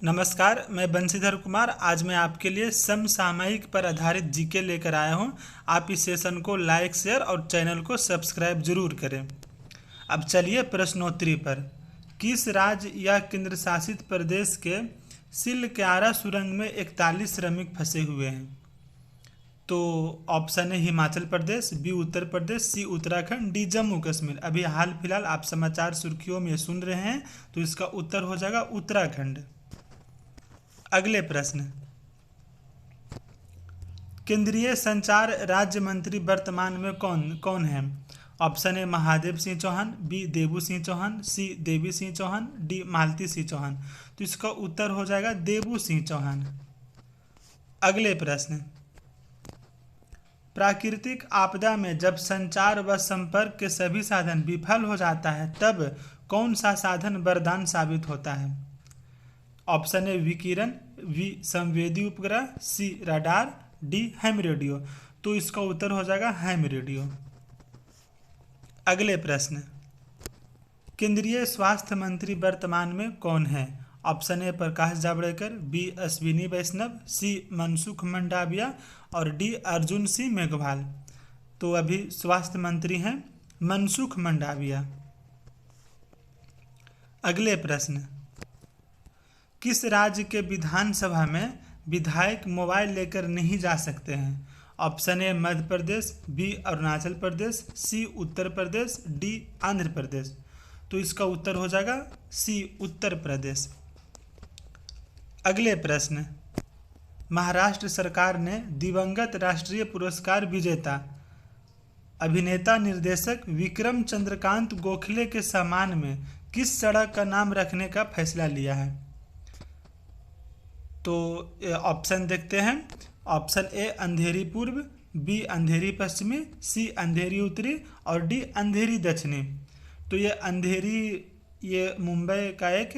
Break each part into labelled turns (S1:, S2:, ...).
S1: नमस्कार, मैं बंशीधर कुमार। आज मैं आपके लिए समसामयिक पर आधारित जीके लेकर आया हूं। आप इस सेशन को लाइक, शेयर और चैनल को सब्सक्राइब जरूर करें। अब चलिए प्रश्नोत्तरी पर। किस राज्य या केंद्र शासित प्रदेश के सिलक्यारा सुरंग में 41 श्रमिक फंसे हुए हैं? तो ऑप्शन है हिमाचल प्रदेश, बी उत्तर प्रदेश, सी उत्तराखंड, डी जम्मू कश्मीर। अभी हाल फिलहाल आप समाचार सुर्खियों में सुन रहे हैं, तो इसका उत्तर हो जाएगा उत्तराखंड। अगले प्रश्न, केंद्रीय संचार राज्य मंत्री वर्तमान में कौन कौन है? Option A Mahadev Singh Chauhan, B Debu Singh Chauhan, C Devi Singh Chauhan, D Malti Singh Chauhan. तो इसका उत्तर हो जाएगा देबू सिंह चौहान। अगले प्रश्न, प्राकृतिक आपदा में जब संचार व संपर्क के सभी साधन विफल हो जाता है तब कौन सा साधन वरदान साबित होता है? ऑप्शन ए विकिरण, बी संवेदी उपग्रह, सी रडार, डी हैम रेडियो। तो इसका उत्तर हो जाएगा हैम रेडियो। अगले प्रश्न, केंद्रीय स्वास्थ्य मंत्री वर्तमान में कौन है? Option A Prakash Javadekar, B Ashwini Vaishnaw, C Mansukh Mandaviya और डी अर्जुन सिंह मेघवाल। तो अभी स्वास्थ्य मंत्री हैं मनसुख मंडाविया। अगले प्रश्न, किस राज्य के विधानसभा में विधायक मोबाइल लेकर नहीं जा सकते हैं? Option A Madhya Pradesh, B Arunachal Pradesh, C Uttar Pradesh, D Andhra Pradesh. तो इसका उत्तर हो जाएगा सी उत्तर प्रदेश। अगले प्रश्न, महाराष्ट्र सरकार ने दिवंगत राष्ट्रीय पुरस्कार विजेता अभिनेता निर्देशक विक्रम चंद्रकांत गोखले के सम्मान में किस सड़क का नाम रखने का फैसला लिया है? तो ऑप्शन देखते हैं। ऑप्शन ए अंधेरी पूर्व, बी अंधेरी पश्चिमी, सी अंधेरी उत्तरी और डी अंधेरी दक्षिणी। तो ये अंधेरी ये मुंबई का एक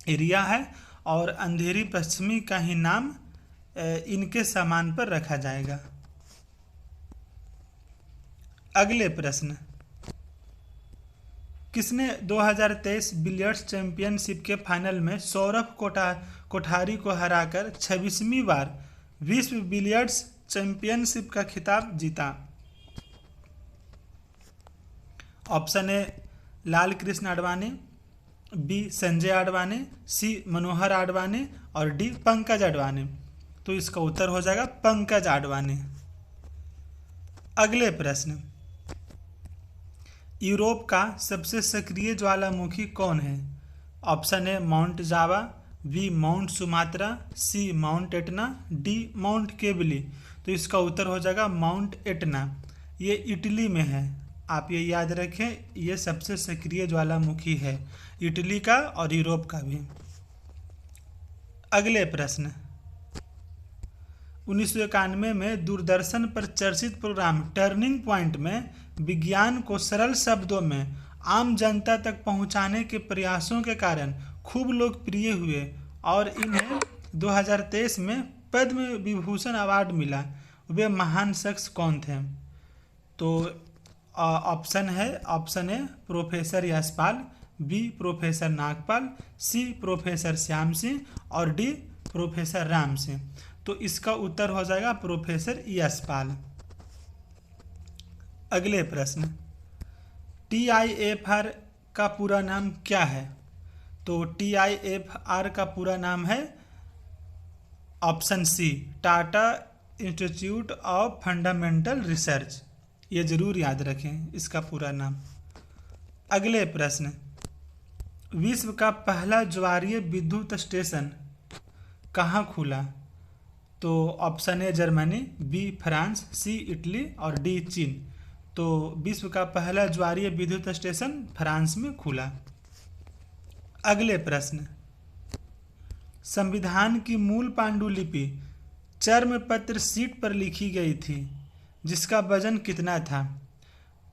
S1: एरिया है और अंधेरी पश्चिमी का ही नाम इनके सामान पर रखा जाएगा। अगले प्रश्न, किसने 2023 बिलियर्ड्स चैंपियनशिप के फाइनल में सौरभ कोठारी को हराकर 26वीं बार विश्व बिलियर्ड्स चैंपियनशिप का खिताब जीता? Option A Lal Krishna Advani, B Sanjay Advani, C Manohar Advani और डी पंकज आडवाणी। तो इसका उत्तर हो जाएगा पंकज आडवाणी। अगले प्रश्न, यूरोप का सबसे सक्रिय ज्वालामुखी कौन है? Option A Mount Java, B Mount Sumatra, C Mount Etna, D Mount केबली। तो इसका उत्तर हो जाएगा माउंट एटना। ये इटली में है, आप ये याद रखें, ये सबसे सक्रिय ज्वालामुखी है इटली का और यूरोप का भी। अगले प्रश्न, 1991 में दूरदर्शन पर चर्चित प्रोग्राम टर्निंग पॉइंट में विज्ञान को सरल शब्दों में आम जनता तक पहुंचाने के प्रयासों के कारण खूब लोकप्रिय हुए और इन्हें 2023 में पद्म विभूषण अवार्ड मिला। वे महान शख्स कौन थे? तो option A professor Yashpal, B professor Nagpal, C professor Shyam Singh और डी प्रोफेसर राम सिंह। तो इसका उत्तर हो जाएगा प्रोफेसर यशपाल। अगले प्रश्न, TIFR का पूरा नाम क्या है? तो TIFR का पूरा नाम है option C Tata institute of fundamental research. ये जरूर याद रखें इसका पूरा नाम। अगले प्रश्न, विश्व का पहला ज्वारीय विद्युत स्टेशन कहाँ खुला? तो option A Germany, B France, C Italy और डी चीन। तो विश्व का पहला ज्वारीय विद्युत स्टेशन फ्रांस में खुला। अगले प्रश्न, संविधान की मूल पांडुलिपि चर्मपत्र शीट पर लिखी गई थी जिसका वजन कितना था?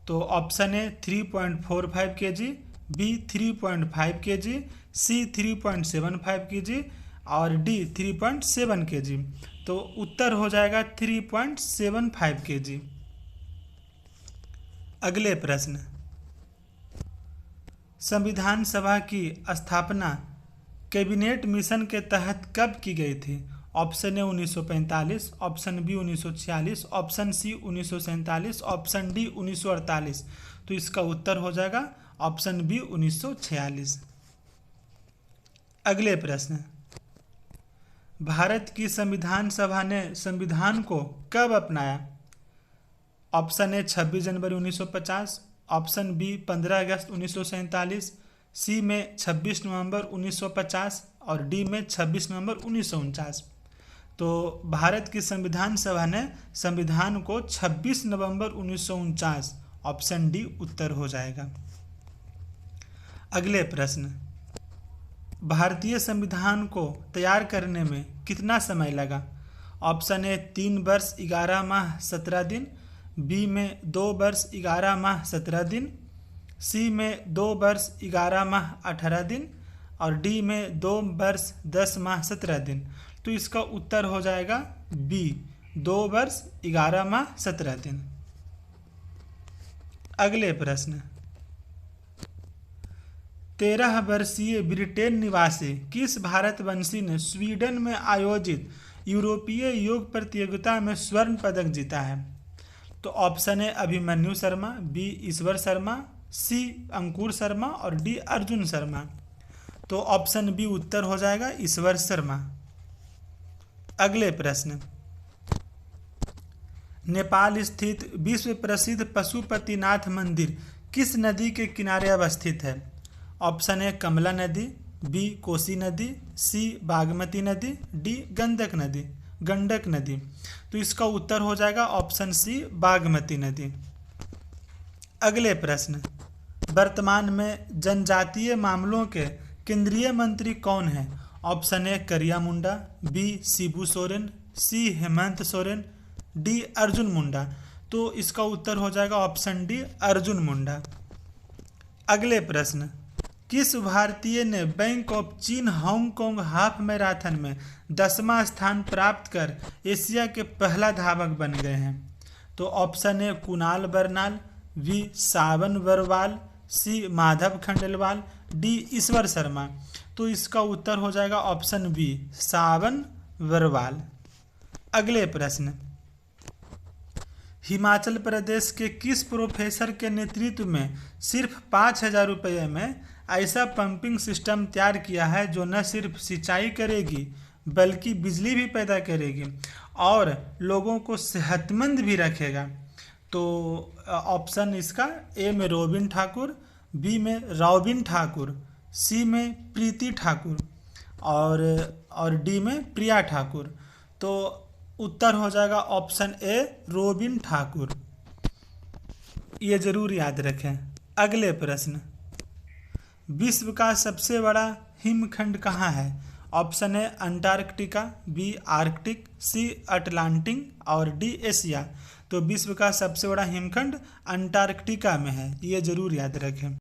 S1: तो option A 3.45 kg, B 3.5 kg, C 3.75 kg और डी 3.7 kg। तो उत्तर हो जाएगा 3.75 kg। अगले प्रश्न, संविधान सभा की स्थापना कैबिनेट मिशन के तहत कब की गई थी? Option A 1945, option B 1946, option C 1947, option D 1948। तो इसका उत्तर हो जाएगा ऑप्शन बी 1946। अगले प्रश्न, भारत की संविधान सभा ने संविधान को कब अपनाया? ऑप्शन ए 26 जनवरी 1950, ऑप्शन बी 15 अगस्त 1947, सी में 26 नवंबर 1950 और डी में 26 नवंबर 1949। तो भारत की संविधान सभा ने संविधान को 26 नवंबर 1949, ऑप्शन डी उत्तर हो जाएगा। अगले प्रश्न, भारतीय संविधान को तैयार करने में कितना समय लगा? ऑप्शन ए 3 वर्ष 11 माह 17 दिन, बी में 2 वर्ष 11 माह 17 दिन, सी में 2 वर्ष 11 माह 18 दिन और डी में 2 वर्ष 10 माह 17 दिन। तो इसका उत्तर हो जाएगा बी 2 वर्ष 11 माह 17 दिन। अगले प्रश्न, 13 वर्षीय ब्रिटेन निवासी किस भारतवंशी ने स्वीडन में आयोजित यूरोपीय योग प्रतियोगिता में स्वर्ण पदक जीता है? तो option A Abhimanyu Sharma, B Ishwar Sharma, C Ankur Sharma और डी अर्जुन शर्मा। तो ऑप्शन बी उत्तर हो जाएगा ईश्वर शर्मा। अगले प्रश्न, नेपाल स्थित विश्व प्रसिद्ध पशुपतिनाथ मंदिर किस नदी के किनारे अवस्थित है? ऑप्शन ए कमला नदी, बी कोसी नदी, सी बागमती नदी, डी गंडक नदी। तो इसका उत्तर हो जाएगा ऑप्शन सी बागमती नदी। अगले प्रश्न, वर्तमान में जनजातीय मामलों के केंद्रीय मंत्री कौन हैं? ऑप्शन ए करिया मुंडा, बी शिबू सोरेन, सी हेमंत सोरेन, डी अर्जुन मुंडा। तो इसका उत्तर हो जाएगा ऑप्शन डी अर्जुन मुंडा। अगले प्रश्न, किस भारतीय ने बैंक ऑफ चीन हांगकांग हाफ मैराथन में 10वां स्थान प्राप्त कर एशिया के पहला धावक बन गए हैं? तो option A Kunal Barnwal, B Sawan Barwal, C Madhav Khandelwal, D Ishwar Sharma. तो इसका उत्तर हो जाएगा ऑप्शन बी सावन बरवाल। अगले प्रश्न, हिमाचल प्रदेश के किस प्रोफेसर के नेतृत्व में सिर्फ 5,000 रुपये में ऐसा पंपिंग सिस्टम तैयार किया है जो न सिर्फ सिंचाई करेगी बल्कि बिजली भी पैदा करेगी और लोगों को सेहतमंद भी रखेगा? तो ऑप्शन इसका ए में रोबिन ठाकुर, बी में रॉबिन ठाकुर, सी में प्रीति ठाकुर और डी में प्रिया ठाकुर। तो उत्तर हो जाएगा ऑप्शन ए रोबिन ठाकुर। ये जरूर याद रखें। अगले प्रश्न, विश्व का सबसे बड़ा हिमखंड कहाँ है? Option A Antarctica, B Arctic, C Atlantic और डी एशिया। तो विश्व का सबसे बड़ा हिमखंड अंटार्कटिका में है, ये जरूर याद रखें।